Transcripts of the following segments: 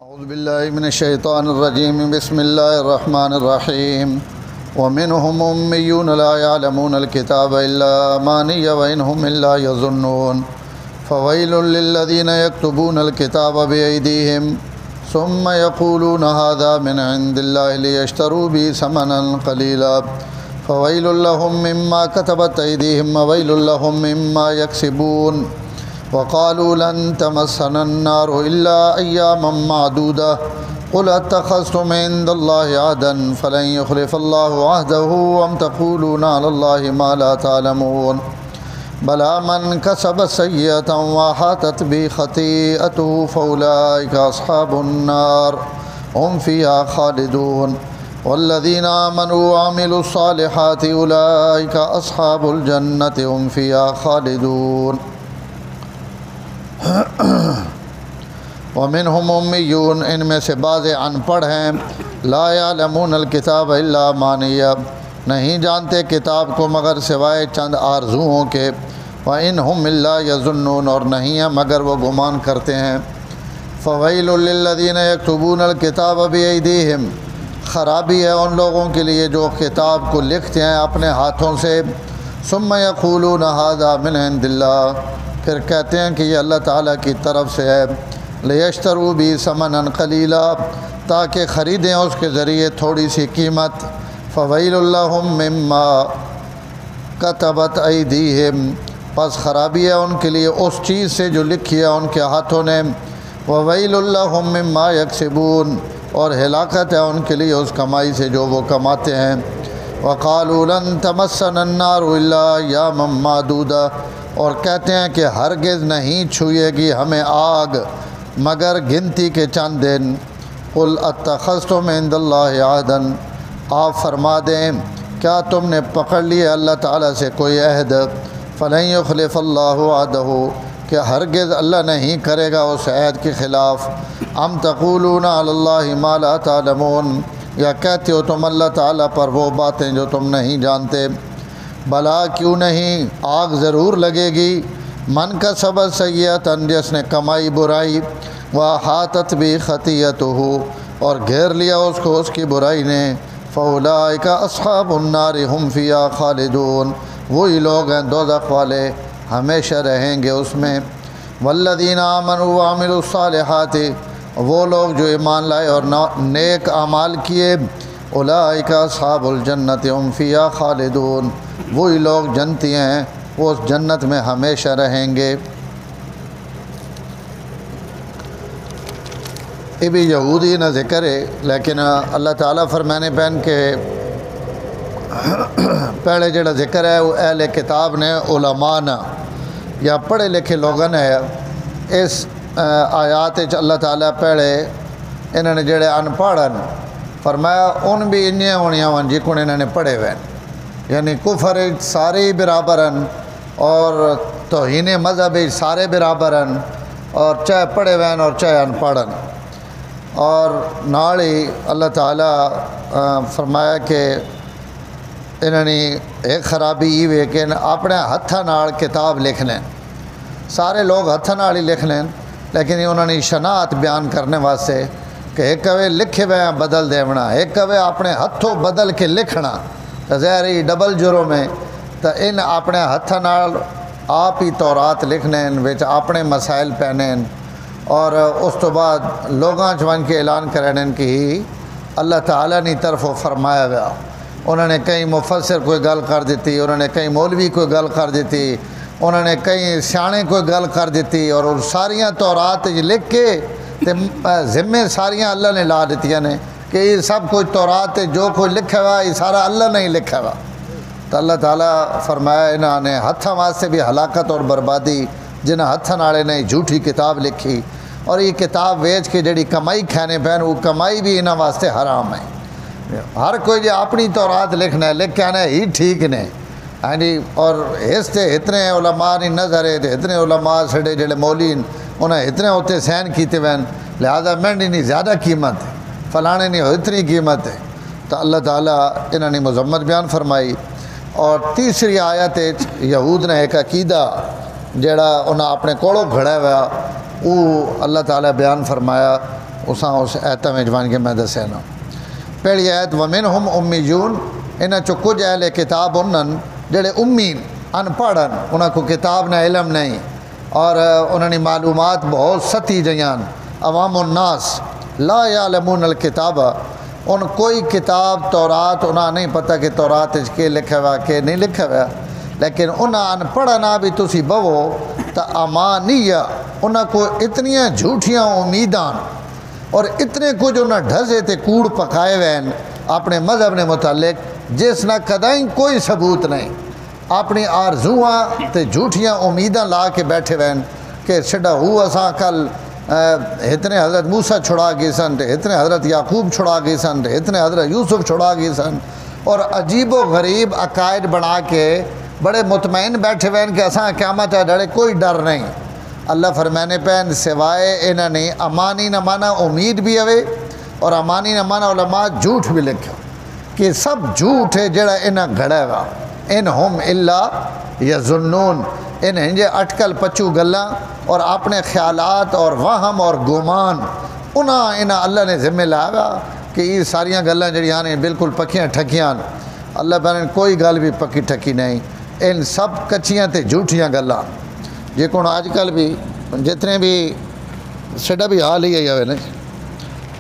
اعوذ باللہ من الشیطان الرجیم بسم اللہ الرحمن الرحیم ومنهم امیون لا يعلمون الكتاب الا امانی وانهم الا يظنون فویل للذین یکتبون الکتاب بایدیہم ثم یقولون هذا من عند اللہ لیشتروا به ثمنا قلیلا فویل لهم مما كتبت ایدیہم وویل لهم مما یکسبون وقالوا لن تمسنا النار إلا أياما معدودة قل اتخذتم عند الله عهدا فلن يخلف الله عهده أم تقولون على الله ما لا تعلمون بلى من كسب سيئة وأحاطت به خطيئته فأولئك أصحاب النار هم فيها خالدون والذين آمنوا وعملوا الصالحات أولئك أصحاب الجنة هم فيها خالدون ومنهم امیون، ان میں سے بعض ان پڑھ ہیں، لا یعلمون الکتاب الا امانیہ، نہیں جانتے کتاب کو مگر سوائے چند آرزوؤں کے، وانہم الا یظنون، اور نہیں ہیں مگر وہ گمان کرتے ہیں۔ فویل للذین یکتبون الکتاب بایدیہم، خرابی ہے ان لوگوں کے لیے جو کتاب کو لکھتے ہیں اپنے ہاتھوں سے، ثم یقولون ھذا من عند اللہ، پھر کہتے ہیں کہ یہ اللہ تعالیٰ کی طرف سے ہے، لیشتروا بھی ثمنا قلیلا، تاکہ خریدیں اس کے ذریعے تھوڑی سی قیمت۔ فویل لہم مما کتبت ایدیہم، پس خرابی ہے ان کے لیے اس چیز سے جو لکھی ہے ان کے ہاتھوں نے، وویل لہم مما یکسبون، اور ہلاکت ہے ان کے لیے اس کمائی سے جو وہ کماتے ہیں۔ وقالوا لن تمسنا النار الا ایاما معدودہ، اور کہتے ہیں کہ ہرگز نہیں چھوئے گی ہمیں آگ مگر گنتی کے چند دن۔ قل اتخذتم عند اللہ عہدا، آپ فرما دیں کیا تم نے پکڑ لیے اللہ تعالیٰ سے کوئی عہد، فلن یخلف اللہ عہدہ، کہ ہرگز اللہ نہیں کرے گا اس عہد کے خلاف۔ ام تقولون علی اللہ ما لا تعلمون، یا کہتے ہو تم اللہ تعالیٰ پر وہ باتیں جو تم نہیں جانتے۔ بلا کیوں نہیں، آگ ضرور لگے گی، من کا سبب سیئۃ، جس نے کمائی برائی، وَأَحَاطَتْ بِهِ خَطِيئَتُهُ، اور گھیر لیا اس کو اس کی برائی نے، فَأُولَئِكَ أَصْحَابُ النَّارِ هُمْ فِيهَا خَالِدُونَ، وہی لوگ ہیں دوزخ والے، ہمیشہ رہیں گے اس میں۔ وَالَّذِينَ آمَنُوا وَعَمِلُوا الصَّالِحَاتِ، وہ لوگ جو ایمان لائے اور نیک اعمال کیے، اولئک اصحاب الجنت هم فیہا خالدون، وہی لوگ جنتی ہیں وہ اس جنت میں ہمیشہ رہیں گے۔ یہ بھی یہودی نہ ذکر ہے، لیکن اللہ تعالیٰ فرمانے پہن کے پہلے جڑا ذکر ہے وہ اہل کتاب نے، علماء نے یا پڑھے لکھے لوگوں نے، اس آیات اللہ تعالیٰ پہلے انہوں نے جڑے ان پڑھ فرمایا ان بھی انیاں ہونیاں ون جی کون انہوں نے پڑھے ہوئے، یعنی کفر سارے ہی برابر ہیں اور توہین مذہب سارے برابر ہیں، اور چاہے پڑھے ہوئے اور چاہے ان پڑھ ہیں۔ اور نال ہی اللہ تعالیٰ فرمایا کہ انہوں نے ایک خرابی یہ ہے کہ اپنے ہتھاں نال کتاب لکھ لیں، سارے لوگ ہتھاں نال ہی لکھ لیں، لیکن انہوں نے شناعت بیان کرنے واسطے کہ ایک کوے لکھے ہوئے بدل دیونا، ایک کوے اپنے ہتھوں بدل کے لکھنا، تو ظاہر ہی ڈبل جرم ہے، تو ان اپنے ہتھاں نال آپ ہی تورات لکھنے وچ اپنے مسائل پہنے، اور اس تو بعد لوگاں چون کے اعلان کرنے کہ اللہ تعالیٰ نے طرف فرمایا ہوا۔ انہوں نے کئی مفسر کوئی گل کر دیتی، انہوں نے کئی مولوی کوئی گل کر دیتی، انہوں نے کئی سیانے کوئی گل کر دیتی، اور ساریاں تورات لکھ کے ذمے ساریاں اللہ نے لا دیتیاں نے کہ یہ سب کچھ تورات جو کوئی لکھا ہوا یہ سارا اللہ نہیں لکھا ہوا۔ تو اللہ تعالیٰ فرمایا انہوں نے ہتھاں واسطے بھی ہلاکت اور بربادی، جنہیں ہتھاں نالے نے جھوٹی کتاب لکھی، اور یہ کتاب ویچ کے جڑی کمائی کھانے پہن وہ کمائی بھی انہوں واسطے حرام ہے۔ ہر کوئی جو اپنی تورات لکھنا ہے لکھ کے آنا ہی ٹھیک نے، ہاں جی، اور اس سے اتنے علماء نہیں نظر ہے، اتنے علماء سڑے جڑے مولین انہیں اتنے ہوتے سین کیتے ہوئے، لہذا مہنگی نہیں زیادہ قیمت ہے، فلانے نہیں اتنی قیمت ہے، تو اللہ تعالیٰ انہوں نے مذمت بیان فرمائی۔ اور تیسری آیت یہود نے ایک عقیدہ جڑا انہیں اپنے کولوں گھڑا ہوا وہ اللہ تعالیٰ بیان فرمایا اساں اس ایتاں میں جوان کے میں دسے نا پہلی ایت ومنہم امیون انہاں چو کچھ اہل کتاب انہاں جڑے امین ان پڑھن انہاں کو کتاب نہ علم نہیں اور انہاں نے معلومات بہت ستی جیان عوام الناس لا یعلمون الکتاب ان کوئی کتاب تورات انہاں نہیں پتہ کہ تورات اچ کے لکھا ہوا کہ نہیں لکھا ہوا لیکن انہاں ان پڑھنا بھی تسی بہو تا امانیہ انہاں کو اتنیاں جھوٹیاں امیدان اور اتنے کچھ انہاں ڈھزے تے کوڑ پکائے ہوئے ہیں اپنے مذہب نے متعلق جس نہ کدائیں کوئی ثبوت نہیں اپنی آرزوواں تے جھوٹیاں امیداں لا کے بیٹھے ہوئے ہیں کہ سڈا ہو اساں کل اتنے حضرت موسیٰ چھڑا گئی سن اتنے حضرت یعقوب چھڑا گئی سن اتنے حضرت یوسف چھڑا گئی سن اور عجیب و غریب عقائد بنا کے بڑے مطمئن بیٹھے ہوئے ہیں کہ اساں قیامت ڈرے کوئی ڈر نہیں اللہ فرمانے پہن سوائے انہوں نے امانی نہ مانا امید بھی ہوئے اور امانی نہ مانا علماء جھوٹ بھی لکھا کہ سب جھوٹ ہے جڑا انہیں گھڑا ہوا انہم الا یظنون انہیں جے اٹکل پچو گلاں اور اپنے خیالات اور وہم اور گمان انہاں اللہ نے ذمہ لایا کہ یہ ساریاں گلاں جڑیاں نے بالکل پکیاں ٹھکیاں اللہ بہن کوئی گل بھی پکی ٹھکی نہیں ان سب کچیاں تے جھوٹیاں گلاں جے کون آج کل بھی جتنے بھی سڈا بھی حال ہی ہوئے نا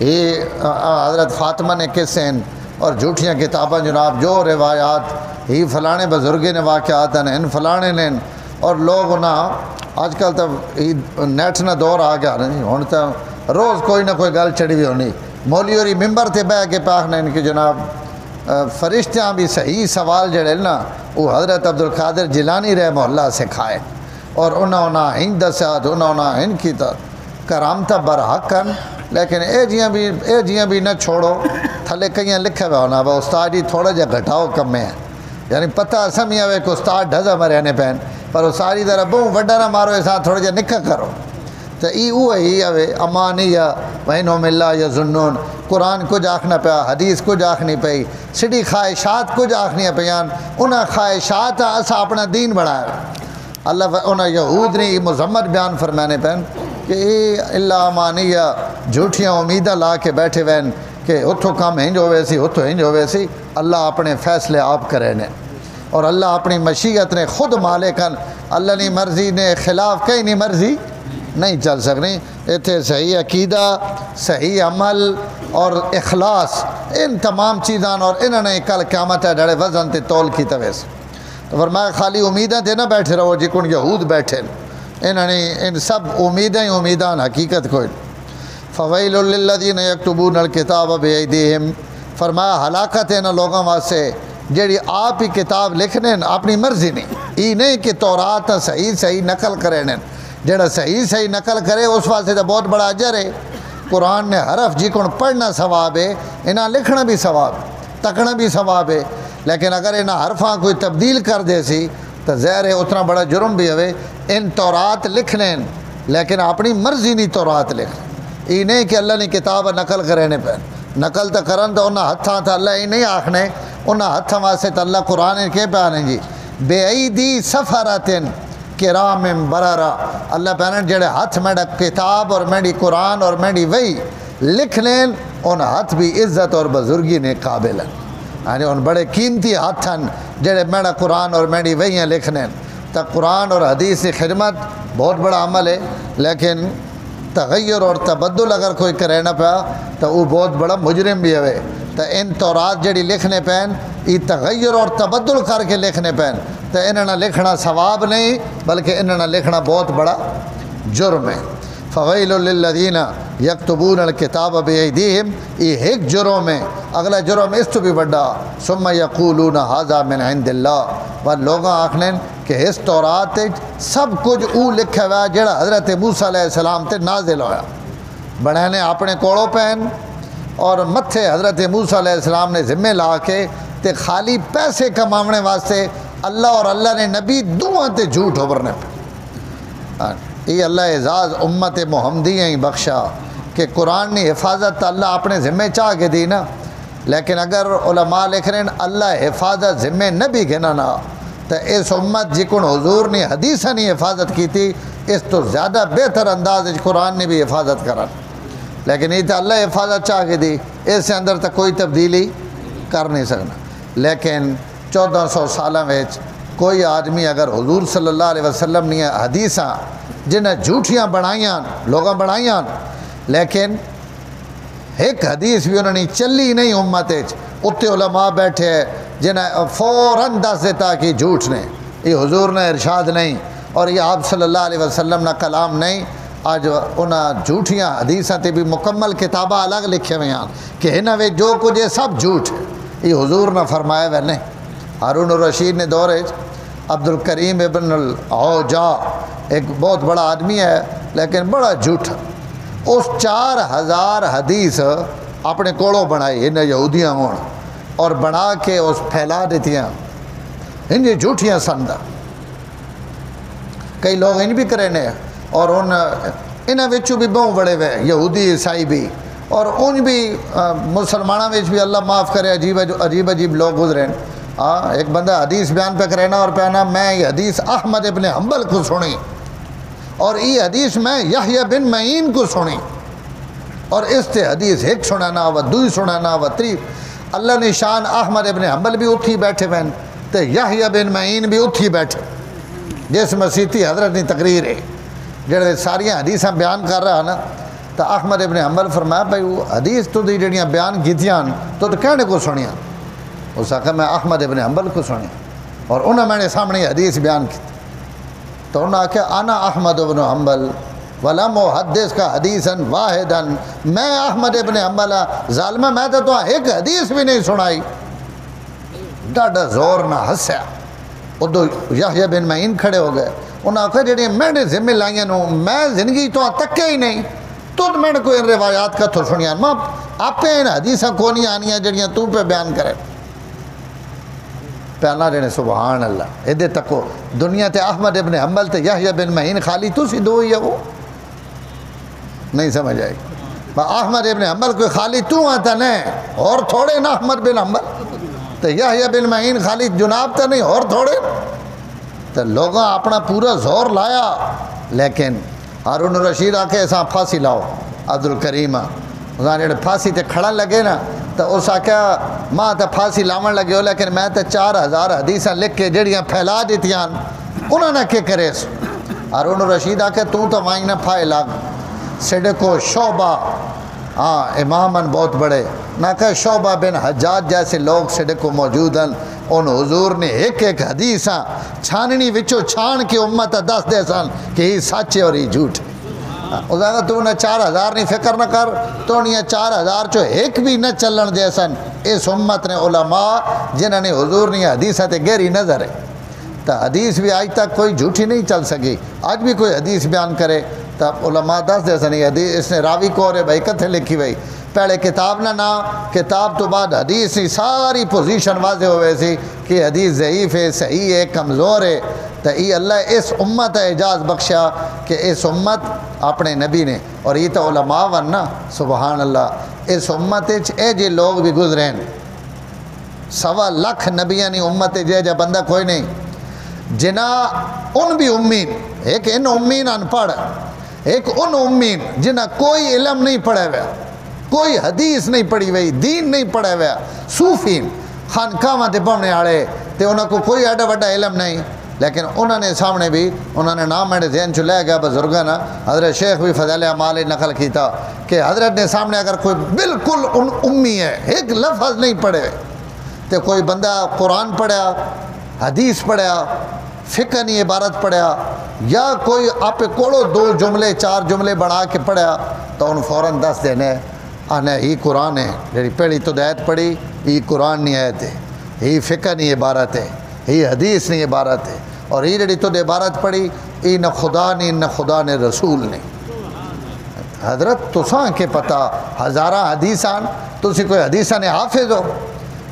یہ حضرت فاطمہ نے قصے ہیں اور جھوٹیاں کتاباں جناب جو روایات ہی فلانے بزرگے نے واقعات ہیں ان فلانے نے اور لوگ انہاں آج کل تو نیٹ نہ دور آ گیا نہیں ہوں تو روز کوئی نہ کوئی گل چڑھی ہوئی ہونی مولی اور ممبر تے بہ کے پاکھنے ان کی جناب فرشتیاں بھی صحیح سوال جڑے نا وہ حضرت عبدالقادر جیلانی رحمہ اللہ سے کھائے اور انہاں ہن دسیا انہاں ہن کی کرامتا برحق کن لیکن اے جیاں بھی نہ چھوڑو تھلے کئیاں لکھے ہوا ہونا با استاد جی تھوڑا جا گھٹاؤ کم میں یعنی پتہ سمجھ آوے کہ استاد ڈھزا مرے پہن پر ساری طرح بہوں وڈا نہ مارو ایسا تھوڑا جا نکھا کرو تو ہی آوے امانیہ وَإِنْهُمْ إِلَّا يَظُنُّونَ قرآن کچھ آکھنا پیا حدیث کچھ آکھنی پئی سڈی خواہشات کچھ آکھنیاں پیان انہاں خواہشات اسا اپنا دین بڑھایا اللہ انہاں یہود نے مذمت بیان فرمانے پہن کہ اللہ امانیہ جھوٹیاں امیدہ لا کے بیٹھے وین کہ اتھو کام ہنج ہوئے سی اتھو ہنج ہوئے سی اللہ اپنے فیصلے آپ کرے نے اور اللہ اپنی مشیت نے خود مالکن اللہ نے مرضی نے خلاف کہیں نہیں مرضی نہیں چل سکنی اتھے صحیح عقیدہ صحیح عمل اور اخلاص ان تمام چیزاں اور انہوں نے کل قیامت ہے ڈڑے وزن تے تول کی تویس تو فرمایا خالی امیدیں تے نہ بیٹھے رہو جی کن یہود بیٹھے انہوں نے ان سب امیدیں امیدان حقیقت کوئی فویل للذین یکتبون الکتاب بایدیہم فرمایا ہلاکت ہے ان لوگوں واسطے جیڑی آپ ہی کتاب لکھنے اپنی مرضی نہیں یہ نہیں کہ تورات صحیح نقل کرے جڑا صحیح نقل کرے اس واسطے تو بہت بڑا اجر ہے قرآن نے حرف جی کون پڑھنا ثواب ہے انہاں لکھنا بھی ثواب تکنا بھی ثواب ہے لیکن اگر انہاں حرفاں کوئی تبدیل کر دے سی تو ظاہر ہے اتنا بڑا جرم بھی ہوئے ان تورات لکھ لیں لیکن اپنی مرضی نہیں تورات لکھ یہ نہیں کہ اللہ نے کتاب نقل کرے نے پہ نقل تو کرن تو انہاں ہتھاں تو اللہ یہ نہیں آکھنے انہاں ہتھاں واسطے تو اللہ قرآن کے پہ آنے جی بے ایدی سفراتن کرام بررا اللہ پہنن جڑے ہاتھ میڈا کتاب اور میری قرآن اور میری وحی لکھ لیں ان ہاتھ بھی عزت اور بزرگی نے قابل ہیں یعنی ان بڑے قیمتی ہاتھ ہیں جڑے میرا قرآن اور میری وحیاں لکھ لیں تو قرآن اور حدیث کی خدمت بہت بڑا عمل ہے لیکن تغیر اور تبدل اگر کوئی کرے نہ پیا تو وہ بہت بڑا مجرم بھی ہوئے تو ان تورات جڑی لکھنے پین یہ تغیر اور تبدل کر کے لکھنے پین تو انہاں لکھنا ثواب نہیں بلکہ انہاں لکھنا بہت بڑا جرم ہے فویل للذین یکتبون الکتاب بایدیہم یہ ایک جرم ہے اگلا جرم اس تو بھی بڑا ثم یقولون ھذا من عند اللہ و لوگاں آکھنے کہ اس تورات سب کچھ او لکھا ہوا جڑا حضرت موسیٰ علیہ السلام تے نازل ہویا بڑھانے اپنے کوڑوں پہن اور متھے حضرت موسیٰ علیہ السلام نے ذمہ لا کے تے خالی پیسے کمانے واسطے اللہ اور اللہ نے نبی دعاں تے جھوٹ ابھرنے پہ یہ اللہ اعزاز امت محمدیہ ہی بخشا کہ قرآن نے حفاظت اللہ اپنے ذمہ چاہ کے دی نا لیکن اگر علماء لکھ رہے ہیں اللہ حفاظت ذمہ نہ بھی گھنا نا تو اس امت جکن حضور نے حدیث نہیں حفاظت کی تھی، اس تو زیادہ بہتر انداز قرآن نے بھی حفاظت کرا، لیکن یہ تو اللہ حفاظت چاہ کے دی، اس سے اندر تک کوئی تبدیلی کر نہیں سکنا۔ لیکن 1400 سالوں میں کوئی آدمی اگر حضور صلی اللہ علیہ وسلم نے حدیثاں جنہیں جھوٹیاں بنائیاں لوگاں بنائیاں، لیکن ایک حدیث بھی انہوں نے چلی نہیں امت اتنے علماء بیٹھے جنہیں فوراً دس دیتا کہ جھوٹ نے، یہ حضور نے ارشاد نہیں اور یہ آپ صلی اللہ علیہ وسلم نہ کلام نہیں۔ آج انہاں جھوٹیاں حدیثاں تے بھی مکمل کتابہ الگ لکھے ہوئے ہیں کہ انہاں میں جو کچھ ہے سب جھوٹ ہے، یہ حضور نے فرمایا ہوئے نہیں۔ ہارون الرشید نے دور عبد الکریم ابن العوجا ایک بہت بڑا آدمی ہے لیکن بڑا جھوٹا، اس 4000 حدیث اپنے کوڑوں بنائی انہیں یہودیاں ہون اور بنا کے اس پھیلا دیتیاں انہیں جھوٹیاں سندہ۔ کئی لوگ ان بھی کرنے اور انہاں وچوں بھی بہت بڑے ہوئے یہودی عیسائی بھی، اور ان بھی مسلمانوں میں بھی اللہ معاف کرے عجیب عجیب لوگ گزرے۔ ایک بندہ حدیث بیان پہ کرینا اور پہنا میں یہ حدیث احمد ابن حنبل کو سنی اور یہ حدیث میں یحییٰ بن معین کو سنی، اور اس تے حدیث ایک سنانا و دوئی سنانا و تری۔ اللہ نے شان احمد ابن حنبل بھی اتھی بیٹھے بہن تے یحییٰ بن معین بھی اتھی بیٹھے، جس مسیحی حضرت نے تقریر ہے جڑے ساریاں حدیثاں بیان کر رہا نا، تو احمد ابن حنبل فرمایا بھائی وہ حدیث تو دی جڑیاں بیان کیتیاں تو کہنے کو سنیاں؟ اس نے کہا میں احمد ابن حنبل کو سنی اور انہوں نے سامنے حدیث بیان کی، تو انہوں نے کہا انا احمد ابن حنبل ولم احدث کا حدیثاً واحداً، میں احمد ابن حنبل ظالمہ میں تو ایک حدیث بھی نہیں سنائی۔ ڈاڈا زور نہ ہسیا، ادو یحییٰ بن معین کھڑے ہو گئے، انہوں نے کہا جڑی میں نے ذمہ لائیاں نو میں زندگی تو تکے ہی نہیں، تو میں نے کوئی روایات کا تو سنیا ماں آپ ان حدیثاں کو نہیں آنیاں جڑیاں تو پہ بیان کرے۔ پہلا جنے سبحان اللہ ادھے تکو دنیا تے احمد ابن حنبل تے یحییٰ بن معین خالی تو سی دو ہی ہے، وہ نہیں سمجھ آئی احمد ابن حنبل کوئی خالی تو آتا نہیں اور تھوڑے نا احمد بن حنبل تے یحییٰ بن معین خالی جناب تے نہیں اور تھوڑے، تو لوگاں اپنا پورا زور لایا، لیکن ہارون الرشید آ کے ایسا پھانسی لاؤ عبد الکریم جڑے پھانسی تے کھڑا لگے نا تو اس آکھیا ماں تے پھانسی لاون لگے ہو، لیکن میں تے 4000 حدیثاں لکھ کے جڑیاں پھیلا دیتیاں انہوں نے کیا کرے۔ ہارون الرشید آکھیا تو وائیں نہ پھائے لاگ سڈے کو شعبہ امامن بہت بڑے نہ کہ شعبہ بن حجاج جیسے لوگ سڈے کو موجود ہیں، ان حضور نے ایک ایک حدیثاں چھاننی وچوں چھان کے امت دس دے سن کہ یہ سچ ہے اور یہ جھوٹ ہے۔ تو نے 4000 نہیں فکر نہ کر، تو نہیں 4000 چو ایک بھی نہ چلن دے سن۔ اس امت نے علماء جنہوں نے حضور نے حدیثہ تے گہری نظر ہے، تو حدیث بھی آج تک کوئی جھوٹی نہیں چل سکی۔ آج بھی کوئی حدیث بیان کرے تو علماء دس دے سن حدیث اس نے راوی کو رہے بھائی کتھے لکھی بھائی، پہلے کتاب نہ کتاب تو بعد حدیث کی ساری پوزیشن واضح ہوئے سی کہ حدیث ضعیف ہے، صحیح ہے، کمزور ہے۔ تو یہ اللہ اس امت اعجاز بخشا کہ اس امت اپنے نبی نے، اور یہ تو علماء ورنہ سبحان اللہ اس امت اے جے لوگ بھی گزرے ہیں، 1.25 لاکھ نبیاں نہیں امت جے بندہ کوئی نہیں جنا ان بھی امین، ایک ان امین ان پڑھ، ایک ان امین جنہ کوئی علم نہیں پڑھے ہوئے، کوئی حدیث نہیں پڑھی ہوئی، دین نہیں پڑھے ہوئے، صوفین خانقاہاں تے پڑھنے والے تے انہوں کو کوئی ایڈا وڈا علم نہیں، لیکن انہوں نے سامنے بھی انہوں نے نام میرے ذہن چ لے گیا بزرگاں نا، حضرت شیخ بھی فضائل اعمال نقل کیتا کہ حضرت نے سامنے اگر کوئی بالکل امی ہے ایک لفظ نہیں پڑھے تو کوئی بندہ قرآن پڑھیا، حدیث پڑھیا، فقہ نہیں عبارت پڑھیا، یا کوئی آپ کوڑو 2 جملے 4 جملے بنا کے پڑھیا تو ان فوراً دس دینے آنے ہی قرآن ہے، جڑی پہلی تو آیت پڑھی یہ قرآن نہیں آیت ہے، یہ فقہ نہیں عبارت ہے، یہ حدیث نہیں عبارت ہے، اور یہ جڑی تو عبارت پڑھی یہ نہ خدا نہیں نہ خدا نے رسول نہیں۔ حضرت تساں کے پتہ ہزارہ حدیثاں تسی کوئی حدیثاں نے حافظ ہو؟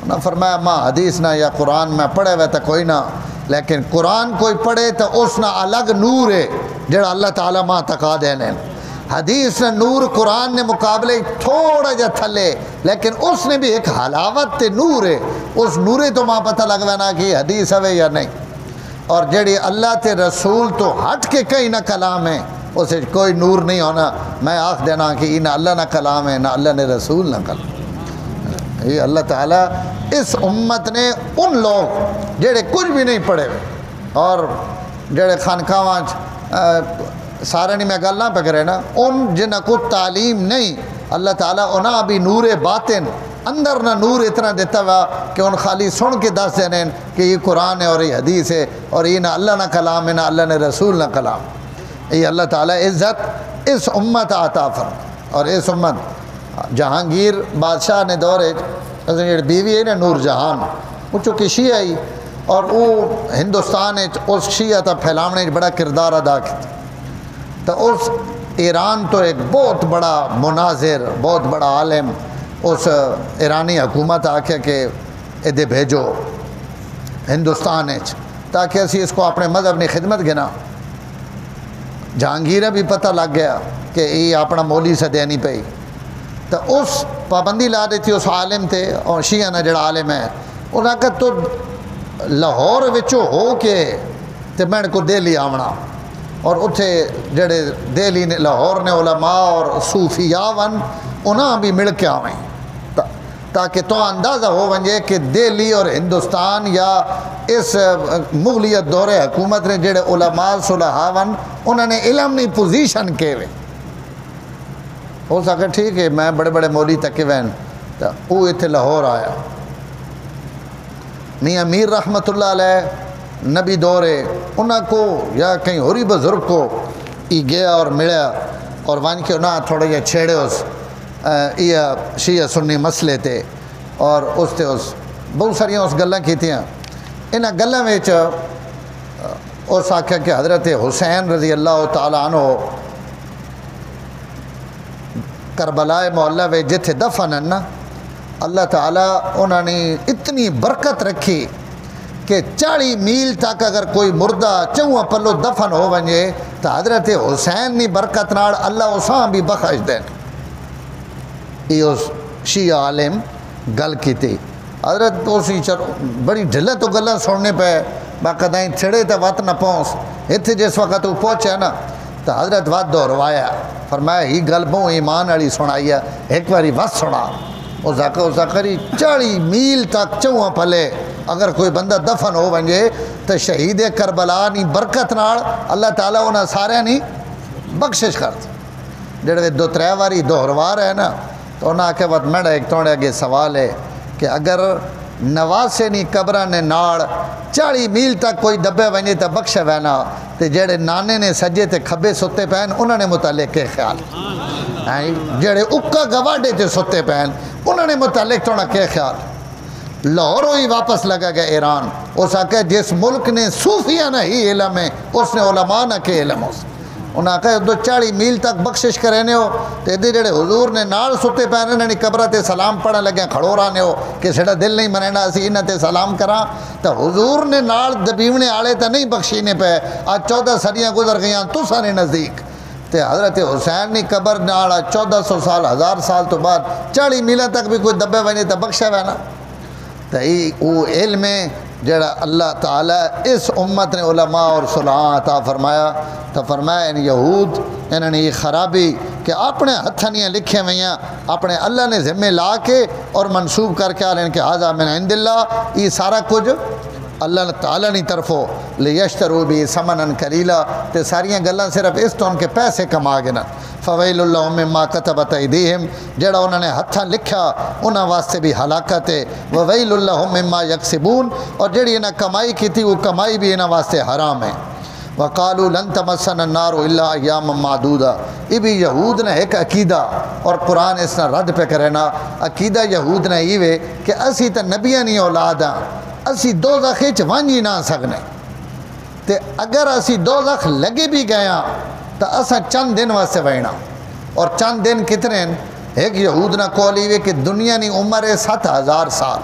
انہوں نے فرمایا ماں حدیث نہ یا قرآن میں پڑھے ہوئے تو کوئی نہ، لیکن قرآن کوئی پڑھے تو اس نہ الگ نور ہے جڑا اللہ تعالیٰ ماں تکا دینے، حدیث نے نور قرآن نے مقابلے تھوڑا جا تھلے، لیکن اس نے بھی ایک حلاوت تے نور ہے، اس نورے تو ماں پتہ لگوانا کہ حدیث ہے یا نہیں۔ اور جڑی اللہ تے رسول تو ہٹ کے کئی نہ کلام ہے اسے کوئی نور نہیں ہونا. میں آخ دینا کہ نہ اللہ نہ کلام ہے نہ اللہ نے رسول نہ کلام. یہ اللہ تعالیٰ اس امت نے ان لوگ جڑے کچھ بھی نہیں پڑھے ہوئے اور جڑے خانقاواں سارے نہیں میں گل نہ پہ کرے نا ان جنہ کو تعلیم نہیں اللہ تعالیٰ انہاں بھی نور باطن اندر نہ نور اتنا دیتا ہوا کہ ان خالی سن کے دس دینے کہ یہ قرآن ہے اور یہ حدیث ہے اور یہ نہ اللہ نہ کلام ہے نہ اللہ نے رسول نہ کلام. یہ اللہ تعالیٰ عزت اس امت عطا فرما. اور اس امت جہانگیر بادشاہ نے دورے بیوی ہے نا نور جہان وہ چونکہ شیعہ ہی اور وہ ہندوستان اس شیعہ تا پھیلاونے بڑا کردار ادا کیا. تو اس ایران تو ایک بہت بڑا مناظر بہت بڑا عالم اس ایرانی حکومت آکھے کہ ادھے بھیجو ہندوستان تاکہ اسی اس کو اپنے مذہب نے خدمت گنا. جہانگیر بھی پتہ لگ گیا کہ یہ اپنا مولی سے دینی پئی تو اس پابندی لا دی تھی اس عالم تے اور شیعہ نے جڑا عالم ہے انہاں کہ تو لاہور وچوں ہو کے تے میں کو دہلی آونا اور اتھے جڑے دہلی نے لاہور نے علماء اور صوفیاء ون انہاں بھی مل کے آویں تاکہ تو اندازہ ہو ونجے کہ دہلی اور ہندوستان یا اس مغلیت دور حکومت نے جڑے علماء صلحاء ون انہوں نے علم نہیں پوزیشن کے وے ہو سکے ٹھیک ہے میں بڑے بڑے مولی تکے وین تو وہ اتھے لاہور آیا. میاں میر رحمت اللہ علیہ نبی دورے انہاں کو یا کہیں ہوری بزرگ کو ای گیا اور ملیا اور وان کے انہاں تھوڑے یہ چھیڑے اس یہ شیعہ سنی مسئلے تے اور اس تے اس بہت ساریاں اس گلاں کی تھیاں. انہاں گلاں وچ اس آکھیا کہ حضرت حسین رضی اللہ تعالیٰ عنہ کربلا محلہ وچ جتھے دفن ہیں نا اللہ تعالیٰ انہوں نے اتنی برکت رکھی کہ 40 میل تک اگر کوئی مردہ چوہاں پلو دفن ہو ونجے تو حضرت حسین نی برکت نال اللہ اساں بھی بخش دین. یہ اس شیعہ عالم گل کی تھی حضرت اسی بڑی ڈھلے تو گلہ سننے پہ باقاعدہ چھڑے تو وقت نہ پہنچ اتنے جس وقت وہ پہنچے نا تو حضرت وقت دہروایا فرمایا ہی گل بہت ایمان والی سنائی ہے ایک باری وقت سنا. وہ ذکری 40 میل تک چوہاں پلے اگر کوئی بندہ دفن ہو ونجے تو شہید کربلا نی برکت نال اللہ تعالیٰ انہاں سارے نی بخشش کرتا. جڑے 2-3 باری دہروا رہے نا تو انہاں کے بعد میرا ایک توڑے اگے سوال ہے کہ اگر نواسے نی قبرہ نے ناڑ 40 میل تک کوئی دبے ونجے تو بخشے وینا تو جڑے نانے نے سجے تے کھبے ستے پہن انہوں نے متعلق کے خیال جڑے اکا گواڈے تے ستے پہن انہوں نے متعلق توڑا کے خیال. لاہوروں ہی واپس لگا گیا ایران اس آکے جس ملک نے صوفیہ نہ ہی علم ہے اس نے علماء نہ کے علم اس انہاں کہا 40 میل تک بخشش کرینے ہو تو ادھے جڑے حضور نے نال ستے پہنے نے قبرہ تے سلام پڑھا لگے کھڑو رانے ہو کہ سڑا دل نہیں منینا اسی انہاں تے سلام کراں تو حضور نے نال دبیونے آلے تا نہیں بخشینے پہ آج 14 صدیاں گزر گئیاں تو سانے نزدیک تے حضرت حسین نے قبر نال 1400 سال 1000 سال تو بعد 40 میلہ تک بھی کوئی دبے وینے تا بخشے وینا. تو وہ علم ہے جڑا اللہ تعالیٰ اس امت نے علماء اور صلحاء عطا فرمایا تو فرمایا ان یہود انہوں نے یہ خرابی کہ اپنے ہتھنیاں لکھے ہوئیاں اپنے اللہ نے ذمہ لا کے اور منسوب کر کے آلین کہ حاضہ من عند اللہ یہ سارا کچھ اللہ تعالیٰ نے طرفو لیشترو بھی سمنن کلیلا تے ساریاں گلاں صرف اس تو ان کے پیسے کما گنا. فویل اللہ مما کتبت ایدیہم جڑا انہوں نے ہتھاں لکھا انہاں واسطے بھی ہلاکت ہے. وویل اللہ مما یکسبون اور جڑی انہاں کمائی کی تھی وہ کمائی بھی انہاں واسطے حرام ہے. وقالوا لن تمسنا النار الا ایاما معدودا. یہ بھی یہود نے ایک عقیدہ اور قرآن اس نے رد پہ کرنا عقیدہ یہود نے یہ وے کہ اسی تا نبیاں نہیں اولاد ہاں اسی دوزخ وچ ونج نہ سکنے تے اگر اسی دوزخ لگے بھی گیا تو اسا چند دن واسطے وینا اور چند دن کتنے ہیں. ایک یہود نہ قولی وے کہ دنیا نی عمر ہے 7000 سال.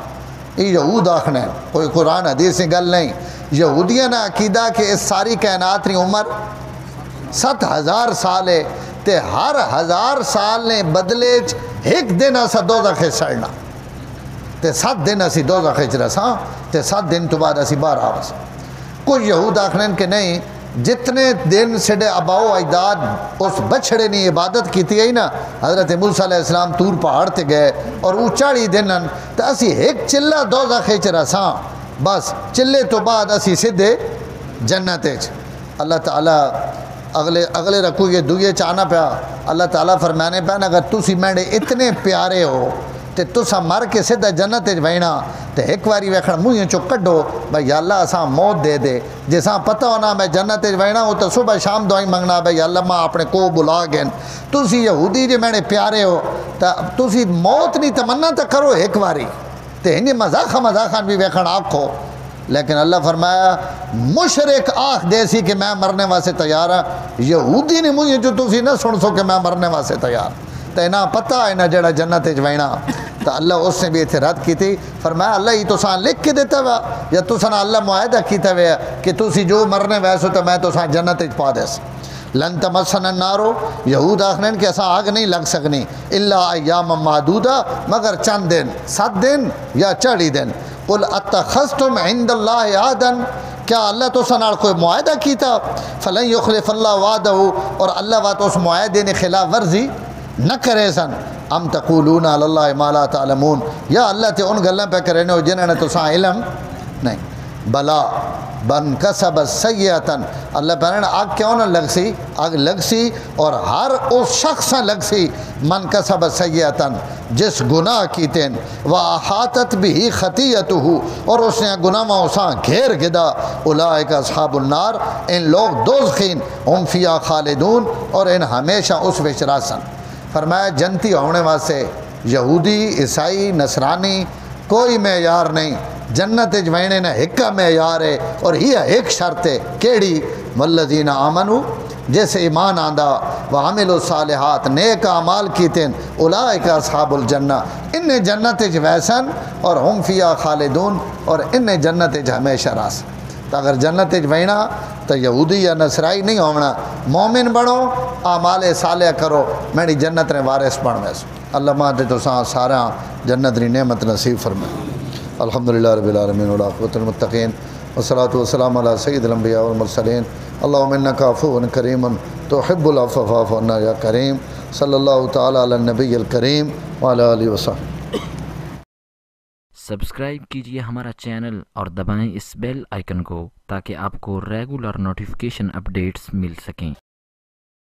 یہ یہود آخنے کوئی قرآن حدیث سے گل نہیں. یہودیاں نے عقیدہ کہ اس ساری کائنات نی عمر 7000 سال ہے تے ہر 1000 سال نے بدلے ایک دن اسا دوزخ سڑنا تے 7 دن اسی دوزخ رساں تے 7 دن تو بعد اسی باہر آوس. کچھ یہود آخنے کہ نہیں جتنے دن سڈے آباؤ اجداد اس بچھڑے نے عبادت کی ہے نا، حضرت موسیٰ علیہ السلام طور پہاڑ تے گئے اور وہ 40 دن تو اسی ایک چلہ دوزخ وچ رساں، بس چلے تو بعد اسی سدھے جنت وچ۔ اللہ تعالیٰ اگلے رکو یہ دوئے چاہنا پیا، اللہ تعالیٰ فرمانے پیا اگر تسی میرے اتنے پیارے ہو تے تسا مر کے سیدھا جنت وچ وینا تے ایک واری ویکھن منہ چوں کڈو بھئی یا اللہ اساں موت دے دے، جساں پتہ ہونا میں جنت وچ وینا ہو تو صبح شام دعائیں منگنا بھئی یا اللہ ماں اپنے کو بلا گئن۔ تسی یہودی جے میرے پیارے ہو تا تسی موت نہیں تمنا تا کرو ایک واری تے انجی مذاخاں بھی ویکھن آکھو، لیکن اللہ فرمایا مشرک آخ دے سی کہ میں مرنے واسے تیار ہاں، یہودی نے مجھے جو تسی نہ سن سو کہ میں مرنے واسے تیار، تے نہ پتہ ہے نہ جڑا جنت وچ وینا۔ تو اللہ اس نے بھی اتنے رد کی تھی، فرمایا اللہ ہی تساں لکھ کے دیتا ہوا یا تساں اللہ معاہدہ کیتا ہوا کہ تسی جو مرنے ویسو تو میں تساں جنت وچ پا دیس۔ لن تمسنا النار، یہود آخنے کہ اساں آگ نہیں لگ سکنی الا ایام معدودہ، مگر چند دن، 7 دن یا 40 دن۔ قل اتخذتم عند اللہ عہدا، کیا اللہ تو سنال کوئی معاہدہ کیتا؟ فلن یخلف اللہ وعدہ، اور اللہ وعدہ اس معاہدے نے خلاف ورزی نہ کرے سن۔ ام تقولون علی اللہ ما لا تعلمون، یا اللہ تے ان گلاں پہ کرنے ہو جنہاں نے تساں علم نہیں۔ بلا بن کسب سیئتن، اللہ پہنے آگ کیوں نہ لگ سی؟ آگ لگ سی اور ہر اس شخص لگ سی من کسب سیئتن جس گناہ کی تین وَأَحَاطَتْ بِهِ خَطِيَّتُهُ، اور اس نے گناہ میں اساں گھیر گدا، اولئک اصحاب النار، ان لوگ دوزخین ہم فیہا خالدون، اور ان ہمیشہ اس وچ راسن۔ فرمایا جنتی ہونے واسطے یہودی، عیسائی، نصرانی کوئی معیار نہیں، جنت وچ وینے نہ ایک معیار ہے اور یہ ایک شرط ہے، کیڑی؟ والذین آمنوا، جیسے ایمان آندا، وعملوا الصالحات، نیک اعمال کیتن، اولئک اصحاب الجنہ، ان جنت وچ ویسن اور ہم فیہا خالدون، اور ان جنت وچ ہمیشہ راس۔ تو اگر جنت وچ وینا تو یہودی یا نصرائی نہیں ہونا، مومن بنو، اعمال صالح کرو، میری جنت نے وارث بن ویسو۔ اللہ ماں تے تساں سارا جنت ری نعمت نصیب فرمائے۔ الحمدللہ رب العالمین والعاقبۃ للمتقین والصلاۃ والسلام علی سید الانبیاء والمرسلین اللہم انک عفو کریم تحب العفو فاعف عنا یا کریم۔ صلی اللہ تعالی علی النبی الکریم وعلی آلہ وصحبہ۔ سبسکرائب کیجئے ہمارا چینل اور دبائیں اس بیل آئیکن کو تاکہ آپ کو ریگولر نوٹیفیکیشن اپڈیٹس مل سکیں۔